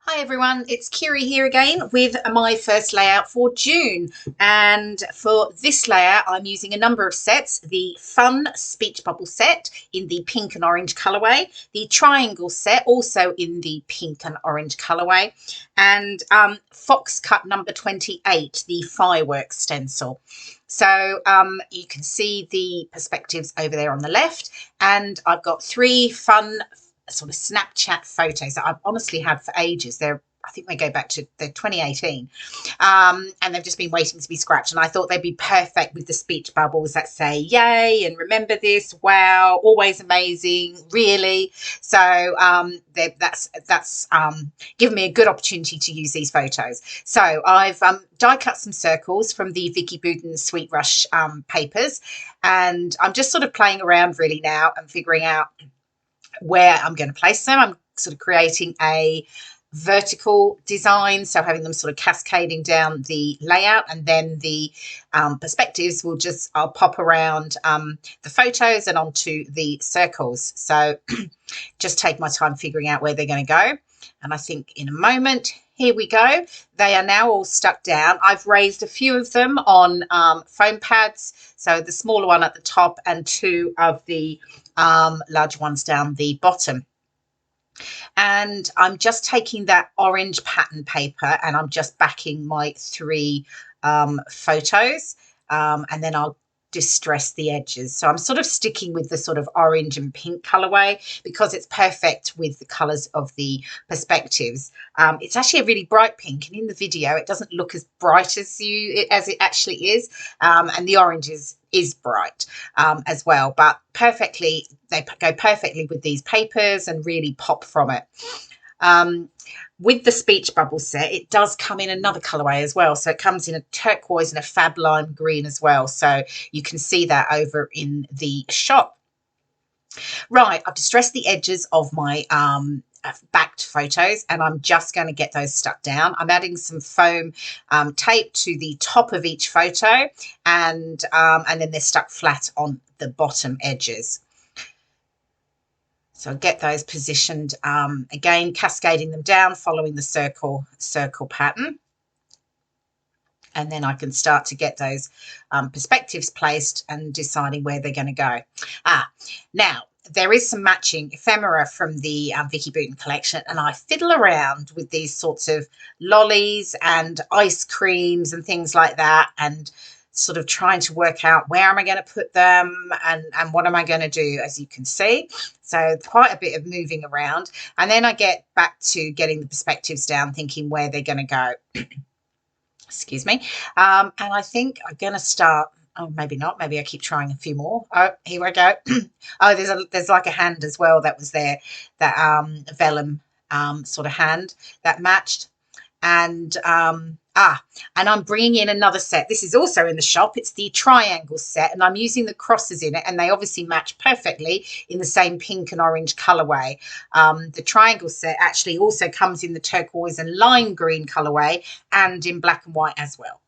Hi everyone, it's Kirei here again with my first layout for June, and for this layout I'm using a number of sets: the Fun Speech Bubble set in the pink and orange colourway, the Triangle set also in the pink and orange colourway, and Fox Cut number 28, the Firework stencil. So you can see the perspectives over there on the left, and I've got three fun sort of Snapchat photos that I've honestly had for ages. I think they go back to 2018, and they've just been waiting to be scratched. And I thought they'd be perfect with the speech bubbles that say "Yay" and "Remember this," "Wow," "Always amazing," "Really." So that's given me a good opportunity to use these photos. So I've die cut some circles from the Vicki Boutin Sweet Rush papers, and I'm just sort of playing around really now and figuring out where I'm going to place them. I'm sort of creating a vertical design, so having them sort of cascading down the layout, and then the perspectives will I'll pop around the photos and onto the circles. So just take my time figuring out where they're going to go, and I think in a moment. Here we go. They are now all stuck down. I've raised a few of them on foam pads, so the smaller one at the top and two of the large ones down the bottom. And I'm just taking that orange pattern paper and I'm just backing my three photos, and then I'll distress the edges. So I'm sort of sticking with the sort of orange and pink colorway because it's perfect with the colors of the perspectives. It's actually a really bright pink, and in the video it doesn't look as bright as it actually is, and the orange is bright as well, but they go perfectly with these papers and really pop from it. With the speech bubble set, it does come in another colorway as well. So it comes in a turquoise and a fab lime green as well. So you can see that over in the shop. Right, I've distressed the edges of my backed photos, and I'm just going to get those stuck down. I'm adding some foam tape to the top of each photo, and then they're stuck flat on the bottom edges. So get those positioned, again, cascading them down, following the circle pattern. And then I can start to get those perspectives placed and deciding where they're going to go. Now, there is some matching ephemera from the Vicki Boutin collection, and I fiddle around with these sorts of lollies and ice creams and things like that, and sort of trying to work out where am I going to put them and what am I going to do, as you can see. So quite a bit of moving around, and then I get back to getting the perspectives down, thinking where they're going to go. Excuse me. And I think I'm going to start. Oh, maybe not. Maybe I keep trying a few more. Oh, here we go. Oh, there's like a hand as well that was there, that vellum sort of hand that matched. And I'm bringing in another set. This is also in the shop. It's the Triangle set, and I'm using the crosses in it, and they obviously match perfectly in the same pink and orange colorway. The Triangle set actually also comes in the turquoise and lime green colorway and in black and white as well.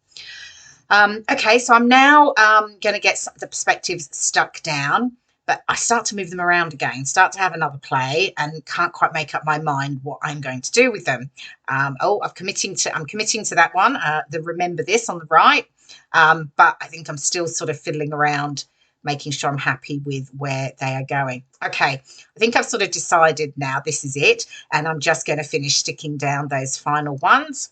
Okay, so I'm now going to get the perspectives stuck down, but I start to move them around again, start to have another play, and can't quite make up my mind what I'm going to do with them. I'm committing to that one, the Remember This on the right, but I think I'm still sort of fiddling around, making sure I'm happy with where they are going. Okay, I think I've sort of decided now this is it, and I'm just going to finish sticking down those final ones.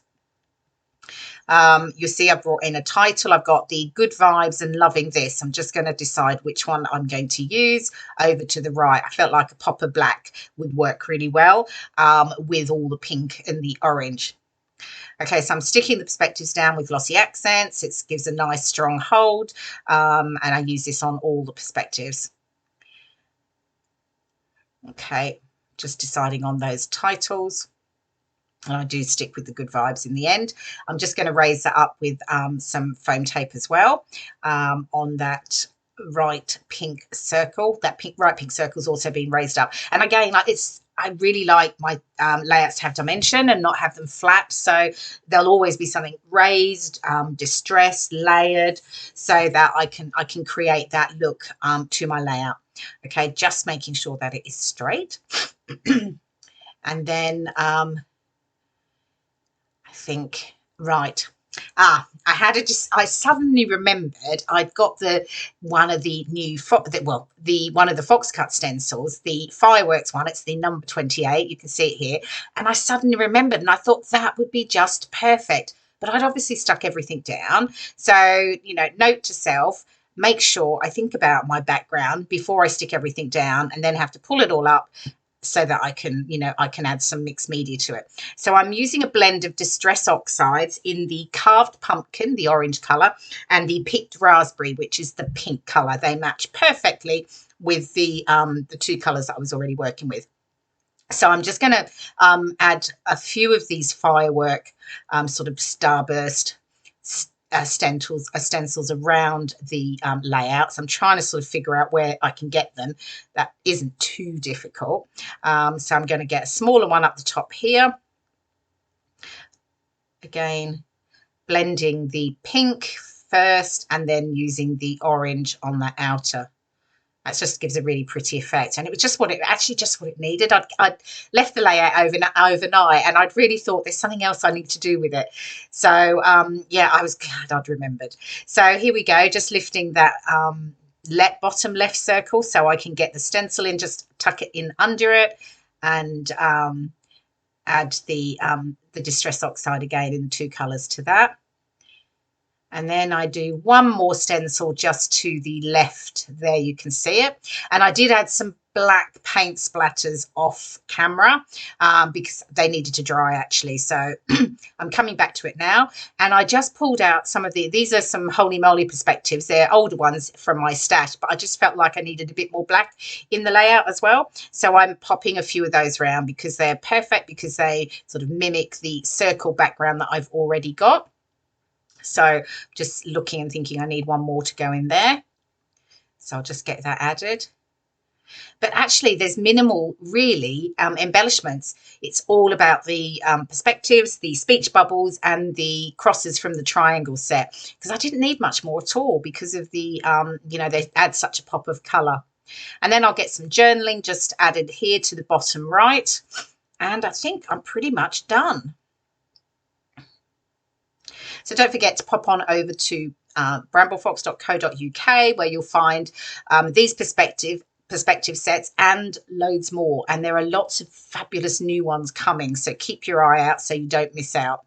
You'll see I brought in a title. I've got the Good Vibes and Loving This. I'm just going to decide which one I'm going to use. Over to the right, I felt like a pop of black would work really well with all the pink and the orange. Okay, so I'm sticking the perspectives down with glossy accents. It gives a nice strong hold, and I use this on all the perspectives. Okay, just deciding on those titles. And I do stick with the Good Vibes in the end. I'm just going to raise that up with some foam tape as well on that right pink circle. That right pink circle has also been raised up. And again, I really like my layouts to have dimension and not have them flat. So there'll always be something raised, distressed, layered, so that I can create that look to my layout. Okay, just making sure that it is straight. And then think, right. I suddenly remembered I'd got one of the Fox Cut stencils, the fireworks one. It's the number 28. You can see it here. And I suddenly remembered, and I thought that would be just perfect. But I'd obviously stuck everything down. So, note to self, make sure I think about my background before I stick everything down and then have to pull it all up so that I can add some mixed media to it. So I'm using a blend of Distress Oxides in the Carved Pumpkin, the orange colour, and the Picked Raspberry, which is the pink colour. They match perfectly with the two colours that I was already working with. So I'm just going to add a few of these firework sort of starburst stencils around the layouts. I'm trying to sort of figure out where I can get them. That isn't too difficult. So I'm going to get a smaller one up the top here. Again, blending the pink first and then using the orange on the outer. That just gives a really pretty effect, and it was just what it needed. I'd left the layout overnight, and I'd really thought there's something else I need to do with it. So yeah, I was glad I'd remembered. So here we go, just lifting that bottom left circle so I can get the stencil in, just tuck it in under it, and add the Distress Oxide again in two colours to that. And then I do one more stencil just to the left there, you can see it. And I did add some black paint splatters off camera because they needed to dry actually. So I'm coming back to it now. And I just pulled out some of these are some Holy Moly perspectives. They're older ones from my stash, but I just felt like I needed a bit more black in the layout as well. So I'm popping a few of those around because they're perfect, because they sort of mimic the circle background that I've already got. So just looking and thinking I need one more to go in there. So I'll just get that added. But actually there's minimal really embellishments. It's all about the perspectives, the speech bubbles and the crosses from the triangle set, because I didn't need much more at all because of the, they add such a pop of colour. And then I'll get some journaling just added here to the bottom right. And I think I'm pretty much done. So don't forget to pop on over to bramblefox.co.uk where you'll find these perspective sets and loads more. And there are lots of fabulous new ones coming. So keep your eye out so you don't miss out.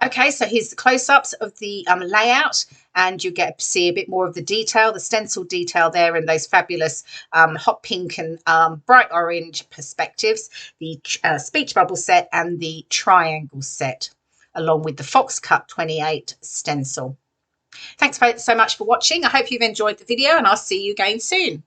Okay, so here's the close-ups of the layout, and you get to see a bit more of the detail, the stencil detail there, and those fabulous hot pink and bright orange perspectives, the speech bubble set and the triangle set, along with the Fox Cut 28 stencil. Thanks so much for watching. I hope you've enjoyed the video, and I'll see you again soon.